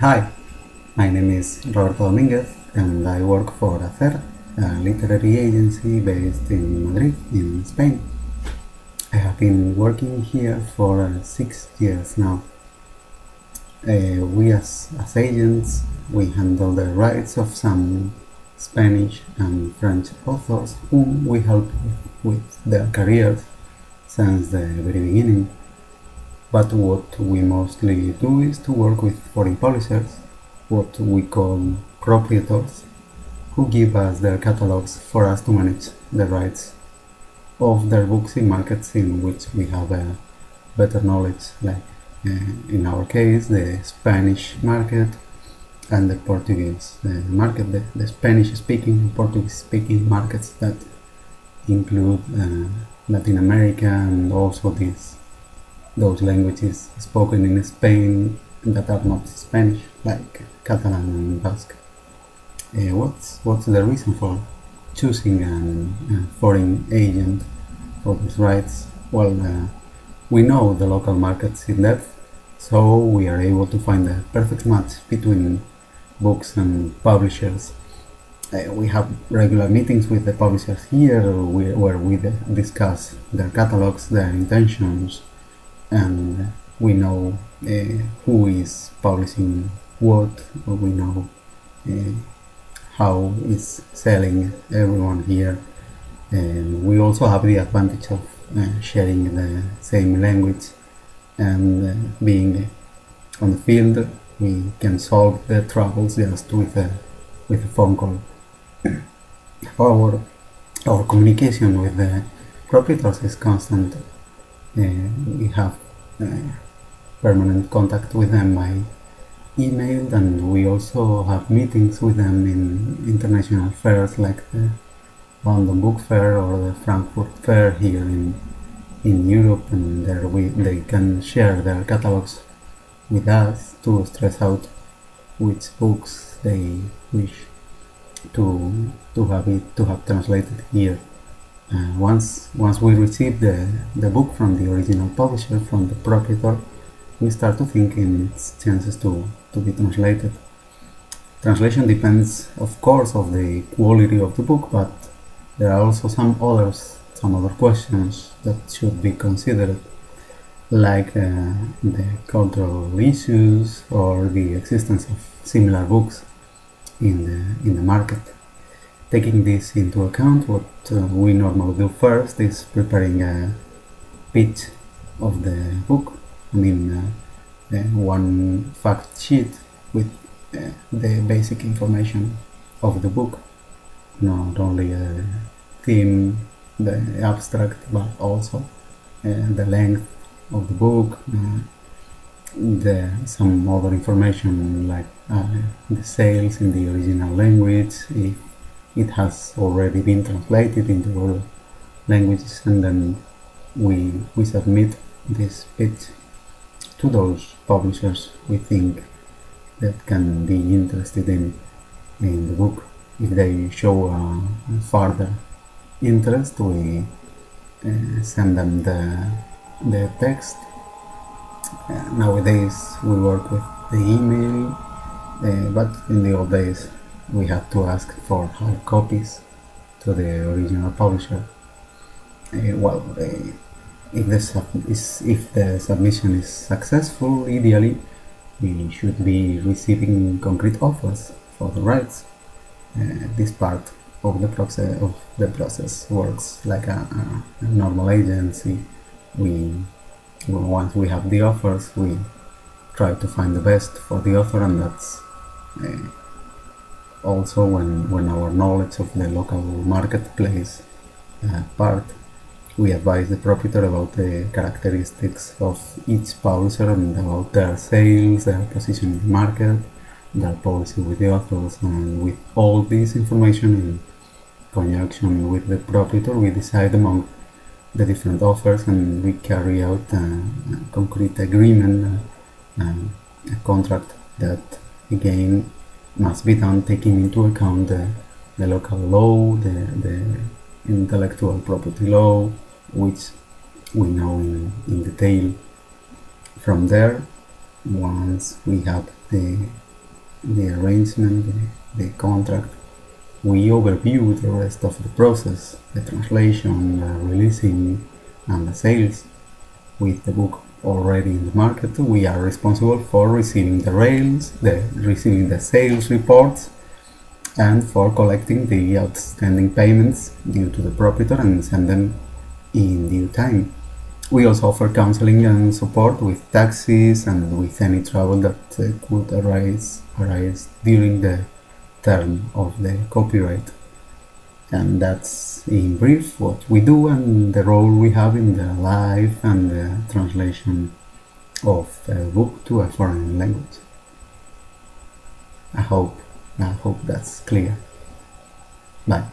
Hi, my name is Roberto Dominguez and I work for Hacer, a literary agency based in Madrid, in Spain. I have been working here for 6 years now. We as agents, we handle the rights of some Spanish and French authors whom we help with their careers since the very beginning. But what we mostly do is to work with foreign publishers, what we call proprietors, who give us their catalogs for us to manage the rights of their books in markets in which we have a better knowledge, like in our case the Spanish market and the Portuguese market, the Spanish-speaking and Portuguese-speaking markets that include Latin America and also those languages spoken in Spain that are not Spanish, like Catalan and Basque. What's the reason for choosing a foreign agent for these rights? Well, we know the local markets in depth, so we are able to find a perfect match between books and publishers. We have regular meetings with the publishers here where we discuss their catalogs, their intentions, and we know who is publishing what, or we know how is selling everyone here. And we also have the advantage of sharing the same language and being on the field. We can solve the troubles just with a phone call. Our communication with the proprietors is constant. We have permanent contact with them by email, and we also have meetings with them in international fairs like the London Book Fair or the Frankfurt Fair here in Europe, and there they can share their catalogs with us to stress out which books they wish to have translated here. Once we receive the book from the original publisher, from the proprietor, we start to think in its chances to be translated. Translation depends, of course, of the quality of the book, but there are also some other questions that should be considered, like the cultural issues or the existence of similar books in the market. Taking this into account, what we normally do first is preparing a pitch of the book. I mean, one fact sheet with the basic information of the book, not only a theme, the abstract, but also the length of the book, some other information like the sales in the original language, if it has already been translated into other languages, and then we submit this pitch to those publishers we think that can be interested in the book. If they show further interest, we send them the text. Nowadays we work with the email, but in the old days we had to ask for hard copies to the original publisher. If the submission is successful, ideally we should be receiving concrete offers for the rights. This part of the process works like a normal agency. Once we have the offers, we try to find the best for the author, and that's also when our knowledge of the local market plays a part. We advise the proprietor about the characteristics of each publisher and about their sales, their position in the market, their policy with the authors, and with all this information in conjunction with the proprietor, we decide among the different offers, and we carry out a concrete agreement, a contract that again must be done taking into account the local law, the intellectual property law, which we know in detail. From there, once we have the the arrangement, the contract. We overview the rest of the process, the translation, the releasing, and the sales. With the book already in the market, we are responsible for receiving receiving the sales reports, and for collecting the outstanding payments due to the proprietor and send them in due time. We also offer counseling and support with taxes and with any trouble that could arise during the term of the copyright. And that's in brief what we do and the role we have in the life and the translation of a book to a foreign language. I hope that's clear. Bye.